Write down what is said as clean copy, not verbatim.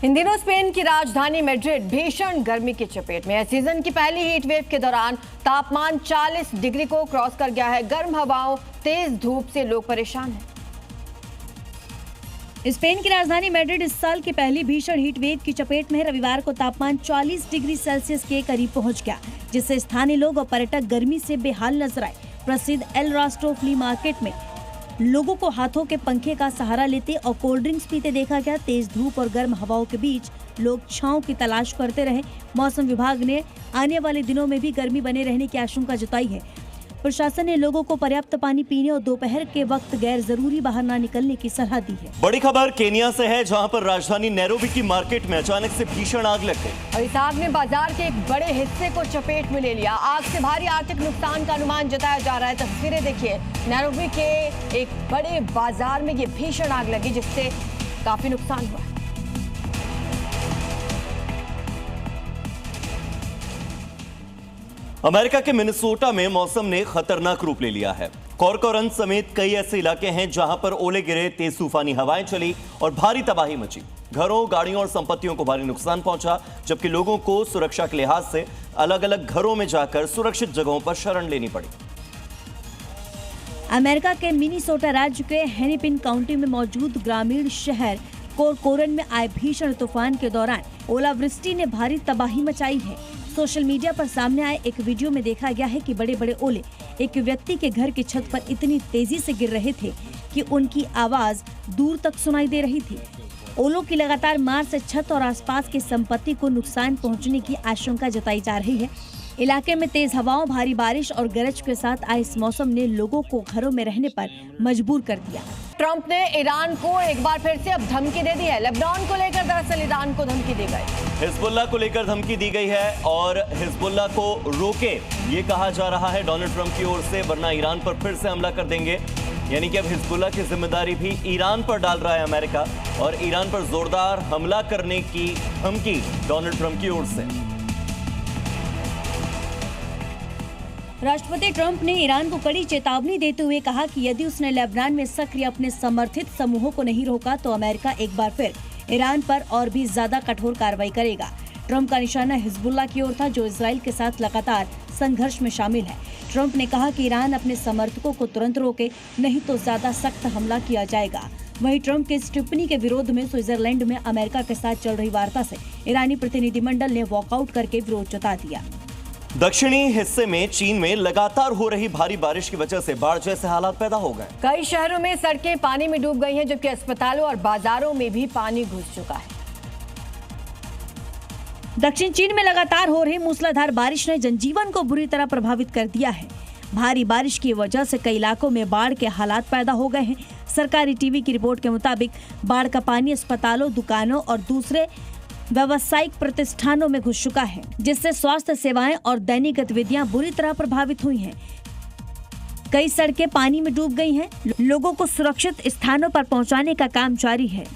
इन दिनों स्पेन की राजधानी मैड्रिड भीषण गर्मी की चपेट में है। सीजन की पहली हीट वेव के दौरान तापमान 40 डिग्री को क्रॉस कर गया है। गर्म हवाओं, तेज धूप से लोग परेशान हैं। स्पेन की राजधानी मैड्रिड इस साल की पहली भीषण हीट वेव की चपेट में रविवार को तापमान 40 डिग्री सेल्सियस के करीब पहुंच गया, जिससे स्थानीय लोग और पर्यटक गर्मी से बेहाल नजर आए। प्रसिद्ध एल रास्टो फ्ली मार्केट में लोगों को हाथों के पंखे का सहारा लेते और कोल्ड ड्रिंक्स पीते देखा गया। तेज धूप और गर्म हवाओं के बीच लोग छांव की तलाश करते रहे। मौसम विभाग ने आने वाले दिनों में भी गर्मी बने रहने की आशंका जताई है। प्रशासन ने लोगों को पर्याप्त पानी पीने और दोपहर के वक्त गैर जरूरी बाहर न निकलने की सलाह दी है। बड़ी खबर केन्या से है, जहां पर राजधानी नैरोबी की मार्केट में अचानक से भीषण आग लग गई और इस आग ने बाजार के एक बड़े हिस्से को चपेट में ले लिया। आग से भारी आर्थिक नुकसान का अनुमान जताया जा रहा है। तस्वीरें देखिए, नैरोबी के एक बड़े बाजार में ये भीषण आग लगी, जिससे काफी नुकसान हुआ। अमेरिका के मिनेसोटा में मौसम ने खतरनाक रूप ले लिया है। कॉर्कोरन समेत कई ऐसे इलाके हैं जहां पर ओले गिरे, तेज तूफानी हवाएं चली और भारी तबाही मची। घरों, गाड़ियों और संपत्तियों को भारी नुकसान पहुंचा, जबकि लोगों को सुरक्षा के लिहाज से अलग अलग घरों में जाकर सुरक्षित जगहों पर शरण लेनी पड़ी। अमेरिका के मिनेसोटा राज्य के हेनिपिन काउंटी में मौजूद ग्रामीण शहर कॉर्कोरन में आए भीषण तूफान के दौरान ओलावृष्टि ने भारी तबाही मचाई है। सोशल मीडिया पर सामने आए एक वीडियो में देखा गया है कि बड़े बड़े ओले एक व्यक्ति के घर की छत पर इतनी तेजी से गिर रहे थे कि उनकी आवाज दूर तक सुनाई दे रही थी। ओलों की लगातार मार से छत और आसपास की संपत्ति को नुकसान पहुंचने की आशंका जताई जा रही है। इलाके में तेज हवाओं, भारी बारिश और गरज के साथ आए इस मौसम ने लोगों को घरों में रहने पर मजबूर कर दिया। ट्रंप ने ईरान को एक बार फिर से अब धमकी दे दी है। लेबनान को लेकर दरअसल ईरान को धमकी दी गई, हिजबुल्लाह को लेकर धमकी दी गई है और हिजबुल्लाह को रोके, ये कहा जा रहा है डोनाल्ड ट्रंप की ओर से, वरना ईरान पर फिर से हमला कर देंगे। यानी कि अब हिजबुल्लाह की जिम्मेदारी भी ईरान पर डाल रहा है अमेरिका और ईरान पर जोरदार हमला करने की धमकी डोनाल्ड ट्रंप की ओर से। राष्ट्रपति ट्रंप ने ईरान को कड़ी चेतावनी देते हुए कहा कि यदि उसने लेबनान में सक्रिय अपने समर्थित समूहों को नहीं रोका तो अमेरिका एक बार फिर ईरान पर और भी ज्यादा कठोर कार्रवाई करेगा। ट्रंप का निशाना हिजबुल्लाह की ओर था, जो इजराइल के साथ लगातार संघर्ष में शामिल है। ट्रंप ने कहा कि ईरान अपने समर्थकों को तुरंत रोके, नहीं तो ज्यादा सख्त हमला किया जाएगा। वहीं ट्रंप के इस टिप्पणी के विरोध में स्विट्जरलैंड में अमेरिका के साथ चल रही वार्ता से ईरानी प्रतिनिधिमंडल ने वॉकआउट करके विरोध जता दिया। दक्षिणी हिस्से में चीन में लगातार हो रही भारी बारिश की वजह से बाढ़ जैसे हालात पैदा हो गए। कई शहरों में सड़कें पानी में डूब गई हैं, जबकि अस्पतालों और बाजारों में भी पानी घुस चुका है। दक्षिण चीन में लगातार हो रही मूसलाधार बारिश ने जनजीवन को बुरी तरह प्रभावित कर दिया है। भारी बारिश की वजह से कई इलाकों में बाढ़ के हालात पैदा हो गए हैं। सरकारी टीवी की रिपोर्ट के मुताबिक बाढ़ का पानी अस्पतालों, दुकानों और दूसरे व्यावसायिक प्रतिष्ठानों में घुस चुका है, जिससे स्वास्थ्य सेवाएं और दैनिक गतिविधियां बुरी तरह प्रभावित हुई हैं। कई सड़कें पानी में डूब गई हैं। लोगों को सुरक्षित स्थानों पर पहुंचाने का काम जारी है।